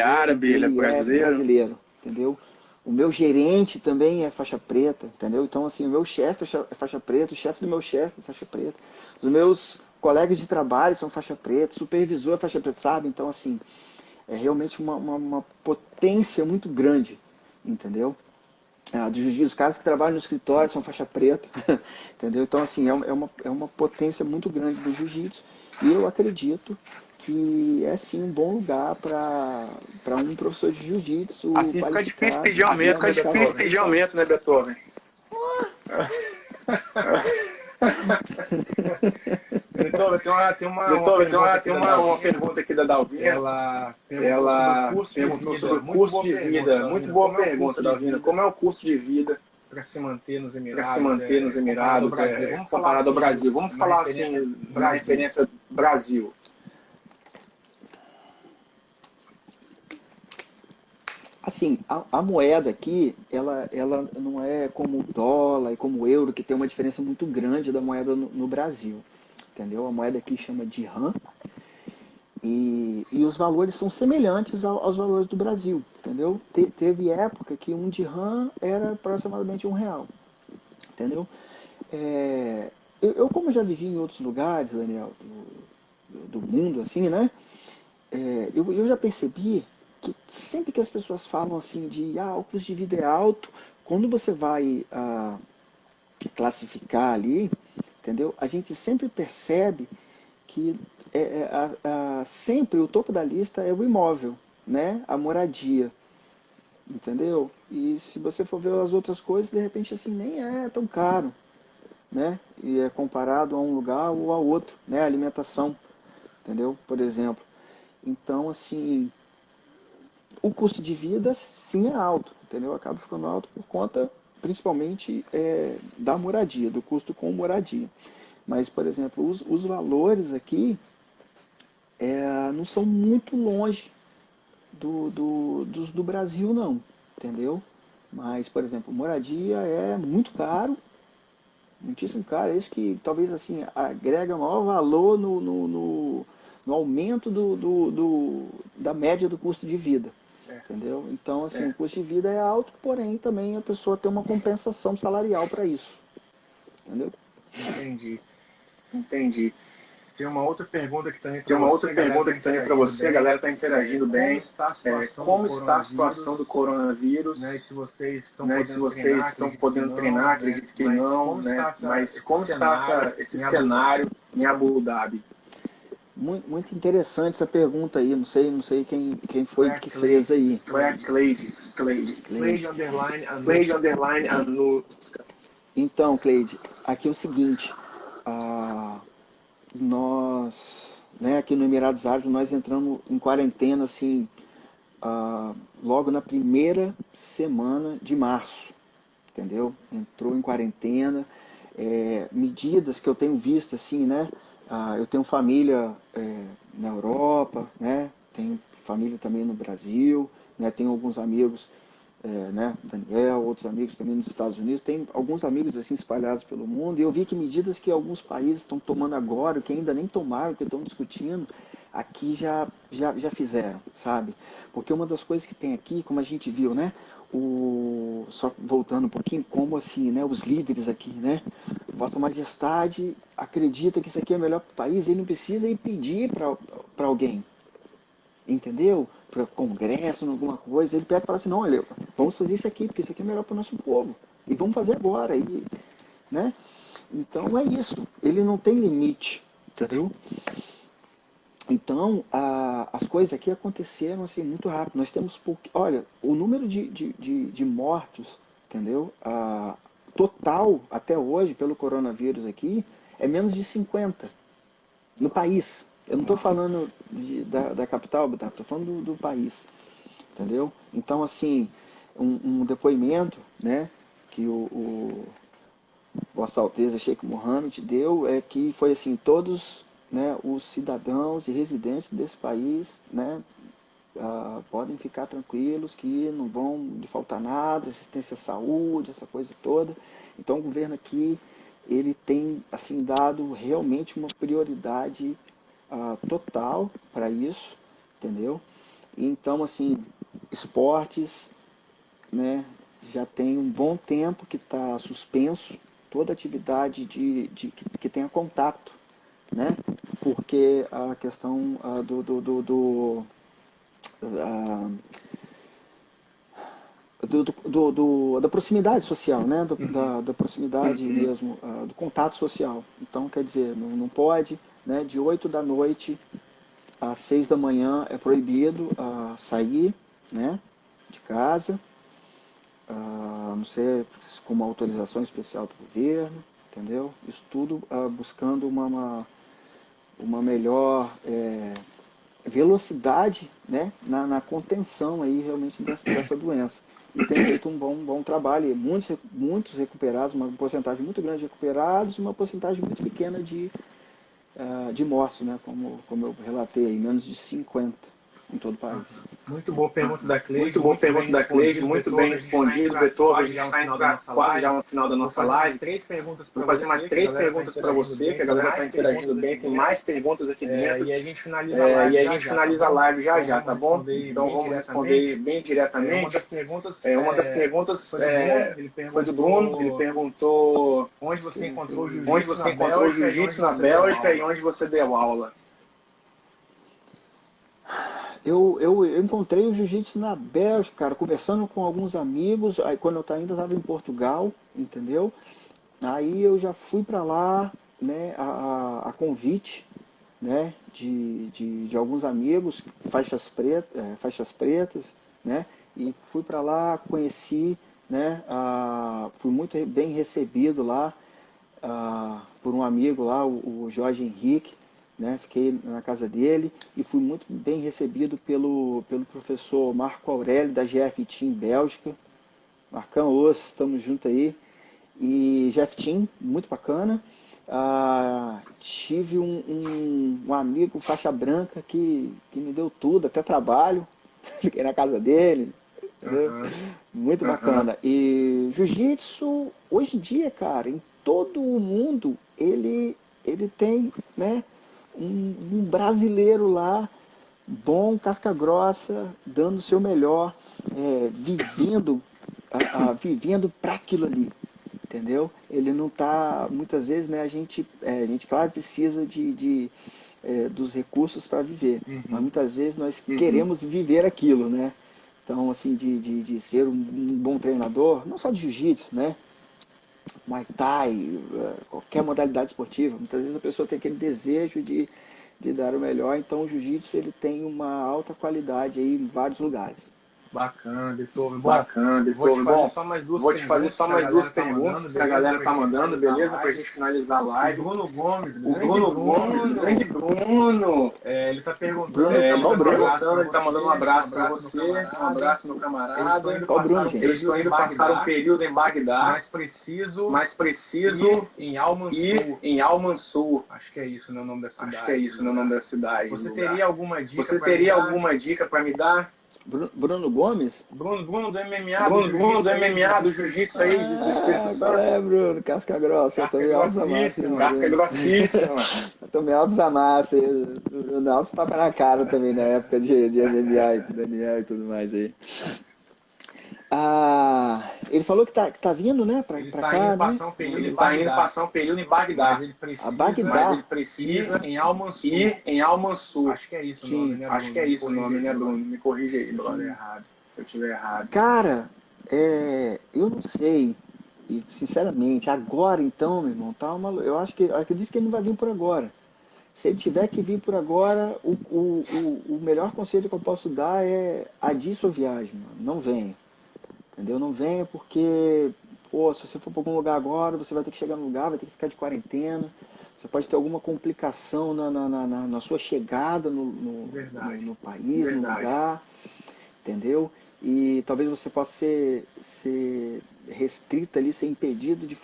árabe, ele é brasileiro, entendeu? O meu gerente também é faixa preta, entendeu? Então, assim, o meu chefe é faixa preta, o chefe do meu chefe é faixa preta, os meus colegas de trabalho são faixa preta, supervisor é faixa preta, sabe? Então, assim, é realmente uma potência muito grande, entendeu? Do jiu-jitsu, os caras que trabalham no escritório são faixa preta, entendeu? Então, assim, é uma potência muito grande do jiu-jitsu e eu acredito que é sim um bom lugar para um professor de jiu-jitsu. Assim fica difícil pedir aumento, né, Beethoven? Beethoven, tem uma pergunta aqui da Dalvina. Ela perguntou sobre o curso de vida. Muito boa pergunta, Dalvina. Como é o curso de vida para se manter nos Emirados, comparado ao Brasil? Vamos falar assim, na referência Brasil. Assim, a moeda aqui, ela não é como o dólar e como o euro, que tem uma diferença muito grande da moeda no Brasil, entendeu? A moeda aqui chama dirham e os valores são semelhantes aos valores do Brasil, entendeu? Teve época que um dirham era aproximadamente R$1, entendeu? Eu como já vivi em outros lugares, Daniel, do mundo, assim, né? Eu já percebi que sempre que as pessoas falam assim de o custo de vida é alto, quando você vai classificar ali, entendeu? A gente sempre percebe que sempre o topo da lista é o imóvel, né? A moradia, entendeu? E se você for ver as outras coisas, de repente assim nem é tão caro, né? E é comparado a um lugar ou a outro, né? A alimentação, entendeu? Por exemplo. Então, assim, o custo de vida sim é alto, entendeu? Acaba ficando alto por conta, principalmente, da moradia, do custo com moradia. Mas, por exemplo, os valores aqui não são muito longe dos do Brasil, não, entendeu? Mas, por exemplo, moradia é muito caro, muitíssimo caro. É isso que talvez assim agrega maior valor no aumento da média do custo de vida. Entendeu? Então, assim, o custo de vida é alto, porém também a pessoa tem uma compensação salarial para isso. Entendeu? Entendi. Tem uma outra pergunta que também para você, a galera está interagindo bem. Como está a situação do coronavírus? Né? E se vocês estão podendo treinar, acredito que não, né? Mas como está esse cenário em Abu Dhabi? muito interessante essa pergunta aí. Não sei quem foi que fez aí. Foi a Cleide. Cleide underline Anuska. Então, Cleide, aqui é o seguinte. Nós, né, aqui no Emirados Árabes, nós entramos em quarentena, assim, logo na primeira semana de março, entendeu? Entrou em quarentena. Medidas que eu tenho visto, assim, né? Eu tenho família na Europa, né? Tenho família também no Brasil, né? Tenho alguns amigos, né? Daniel, outros amigos também nos Estados Unidos. Tem alguns amigos assim espalhados pelo mundo. E eu vi que medidas que alguns países estão tomando agora, que ainda nem tomaram, que estão discutindo, aqui já fizeram, sabe? Porque uma das coisas que tem aqui, como a gente viu, né? Só voltando um pouquinho, como assim, né? Os líderes aqui, né? Vossa Majestade acredita que isso aqui é melhor para o país, ele não precisa ir pedir para alguém, entendeu? Para Congresso, alguma coisa, ele pede e fala assim, não, olha, vamos fazer isso aqui, porque isso aqui é melhor para o nosso povo, e vamos fazer agora, né? Então é isso, ele não tem limite, entendeu? Então, as coisas aqui aconteceram assim muito rápido. Nós temos olha, o número de mortos, entendeu? Total, até hoje, pelo coronavírus aqui, é menos de 50 no país. Eu não estou falando da capital, estou falando do país, entendeu? Então, assim, um depoimento, né, que o Vossa Alteza Sheikh Mohammed deu, que foi assim, todos, né, os cidadãos e residentes desse país, né, podem ficar tranquilos que não vão lhe faltar nada, assistência à saúde, essa coisa toda. Então o governo aqui, ele tem assim, dado realmente uma prioridade total para isso, entendeu? Então, assim, esportes, né, já tem um bom tempo que está suspenso toda atividade que tenha contato, né? Porque a questão da proximidade social, né? Da proximidade mesmo, do contato social. Então, quer dizer, não pode, né? De 8 da noite às 6 da manhã é proibido sair, né? De casa, a não ser com uma autorização especial do governo, entendeu? Isso tudo buscando uma melhor velocidade, né, na contenção aí realmente dessa doença. E tem feito um bom trabalho, muitos recuperados, uma porcentagem muito grande de recuperados e uma porcentagem muito pequena de mortos, né, como eu relatei aí, menos de 50 em todo o país. Muito boa pergunta da Cleide. Muito bem respondido, Beethoven. A gente está quase já no final da nossa live. Vou fazer mais 3 perguntas para você, que a galera está interagindo bem. Tem mais perguntas aqui dentro. E a gente finaliza a live já, tá bom? Então vamos responder bem diretamente. Uma das perguntas foi do Bruno. Ele perguntou onde você encontrou o jiu-jitsu na Bélgica e onde você deu aula. Eu encontrei o jiu-jitsu na Bélgica, cara, conversando com alguns amigos, aí quando eu ainda estava em Portugal, entendeu? Aí eu já fui para lá, né, a convite, né, de alguns amigos, faixas pretas, né, e fui para lá, conheci, né, fui muito bem recebido lá por um amigo lá, o Jorge Henrique, né, fiquei na casa dele e fui muito bem recebido pelo professor Marco Aurélio, da GF Team Bélgica. Marcão, osso, estamos juntos aí. E GF Team, muito bacana. Tive um amigo faixa branca que me deu tudo, até trabalho. Fiquei na casa dele. Entendeu? Muito bacana. E jiu-jitsu, hoje em dia, cara, em todo o mundo, ele tem, né, um brasileiro lá, bom, casca grossa, dando o seu melhor, vivendo para aquilo ali, entendeu? Ele não está, muitas vezes, né, a gente claro, precisa dos recursos para viver, mas muitas vezes nós queremos viver aquilo, né? Então, assim, de ser um bom treinador, não só de jiu-jitsu, né? Muay Thai, qualquer modalidade esportiva, muitas vezes a pessoa tem aquele desejo de de dar o melhor. Então o jiu-jitsu ele tem uma alta qualidade aí em vários lugares. Bacana, Beethoven. Bacana, Beethoven. Vou te fazer só mais duas perguntas que a galera tá mandando, beleza? Pra gente finalizar a live. O Bruno Gomes, grande Bruno. Ele tá perguntando, ele tá mandando um abraço pra você, um abraço meu camarada. Eles estão indo passar um período em Bagdá, mais preciso em Al-Mansur. em Al-Mansur. Acho que é isso, né, o nome da cidade. Você teria alguma dica para me dar? Bruno Gomes? Bruno do MMA, do Jiu-Jitsu aí, do Espírito Santo. Bruno, casca grossa. Casca grossíssima. Eu tomei altos amassos. O Bruno Alves tava na cara também na época de MMA e Daniel e tudo mais aí. Ele falou que tá vindo, né, pra ele cá, tá indo né? passar um período Ele tá indo passar um período em Bagdá. Mas ele precisa ir em Al-Mansur. Acho que é isso o nome, né, Bruno? Acho que é isso o nome, né, Bruno? Me corrija aí, Bruno. Se eu tiver errado. Cara, eu não sei. E, sinceramente, agora então, meu irmão, eu acredito que ele não vai vir por agora. Se ele tiver que vir por agora, o melhor conselho que eu posso dar é adie sua viagem, mano. Não venha. Entendeu? Não venha porque, se você for para algum lugar agora, você vai ter que chegar no lugar, vai ter que ficar de quarentena. Você pode ter alguma complicação na sua chegada no país, no lugar. Entendeu? E talvez você possa ser restrito ali, ser impedido de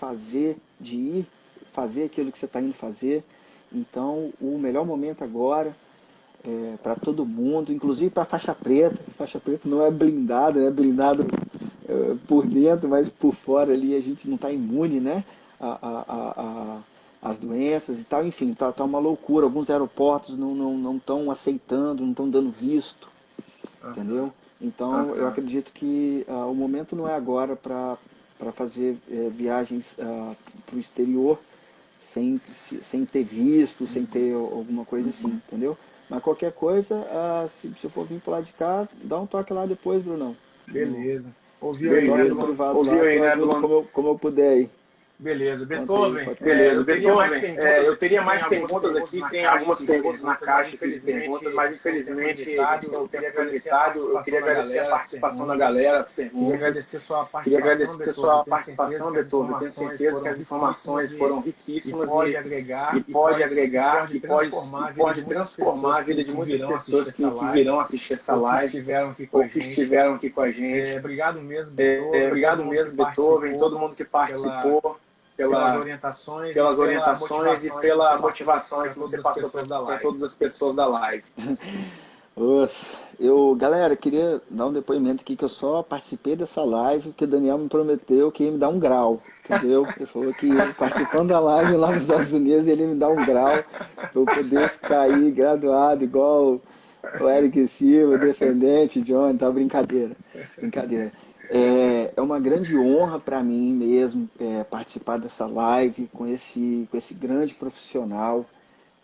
ir fazer aquilo que você está indo fazer. Então, o melhor momento agora para todo mundo, inclusive para faixa preta. Faixa preta não é blindado, é blindado por dentro, mas por fora ali a gente não está imune, né? As doenças e tal. Enfim, tá uma loucura. Alguns aeroportos não estão aceitando, não estão dando visto, entendeu? Então, eu acredito que o momento não é agora para fazer viagens para o exterior sem ter visto, sem ter alguma coisa assim, entendeu? Mas qualquer coisa, se eu for vir para lá de cá, dá um toque lá depois, Brunão. Beleza. Ouviu aí, né, como eu puder aí. Beleza, Beethoven. Eu teria mais perguntas aqui, tem algumas perguntas na caixa de perguntas, mas infelizmente o tempo é limitado. Eu queria agradecer a participação da galera, as perguntas. Queria agradecer a sua participação, Beethoven. Tenho certeza que as informações foram riquíssimas e pode agregar e pode transformar a vida de muitas pessoas que virão assistir essa live ou que estiveram aqui com a gente. Obrigado mesmo, Beethoven, todo mundo que participou. Pelas orientações e pela motivação que você passou para todas as pessoas da live. Galera, queria dar um depoimento aqui que eu só participei dessa live porque o Daniel me prometeu que ia me dar um grau, entendeu? Ele falou que participando da live lá nos Estados Unidos ele ia me dar um grau para eu poder ficar aí graduado igual o Eric Silva, defendente, John, tá brincadeira. É uma grande honra para mim mesmo participar dessa live com esse grande profissional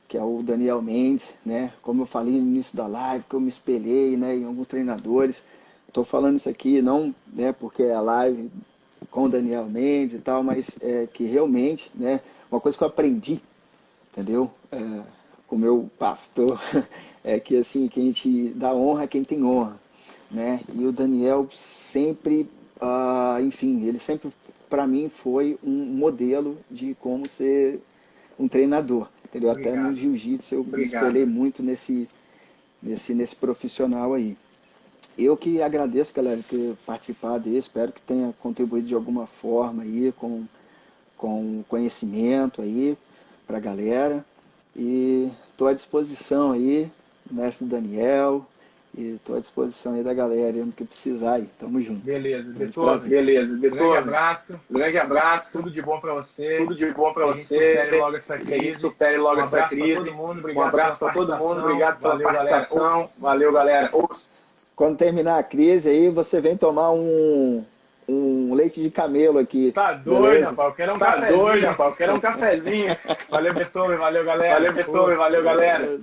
que é o Daniel Mendes, né? Como eu falei no início da live, que eu me espelhei, né, em alguns treinadores. Estou falando isso aqui não, né, porque é a live com o Daniel Mendes e tal, mas que realmente, né, uma coisa que eu aprendi, entendeu? Com o meu pastor, é que assim, que a gente dá honra a quem tem honra. Né? E o Daniel sempre, enfim, ele sempre para mim foi um modelo de como ser um treinador, entendeu? Até no jiu-jitsu eu me espelhei muito nesse profissional aí. Eu que agradeço, galera, ter participado aí, espero que tenha contribuído de alguma forma aí com conhecimento aí para a galera, e estou à disposição aí, mestre Daniel. E estou à disposição aí da galera, no que precisar aí. Tamo junto. Beleza, Beethoven. Grande abraço. Tudo de bom para você. Que a gente supere logo essa crise. Um abraço para todo mundo. Obrigado pela participação. Valeu, galera. Quando terminar a crise aí, você vem tomar um leite de camelo aqui. Tá doido, rapaz. Eu quero um cafezinho. Valeu, Beethoven. Valeu, galera. Valeu, galera.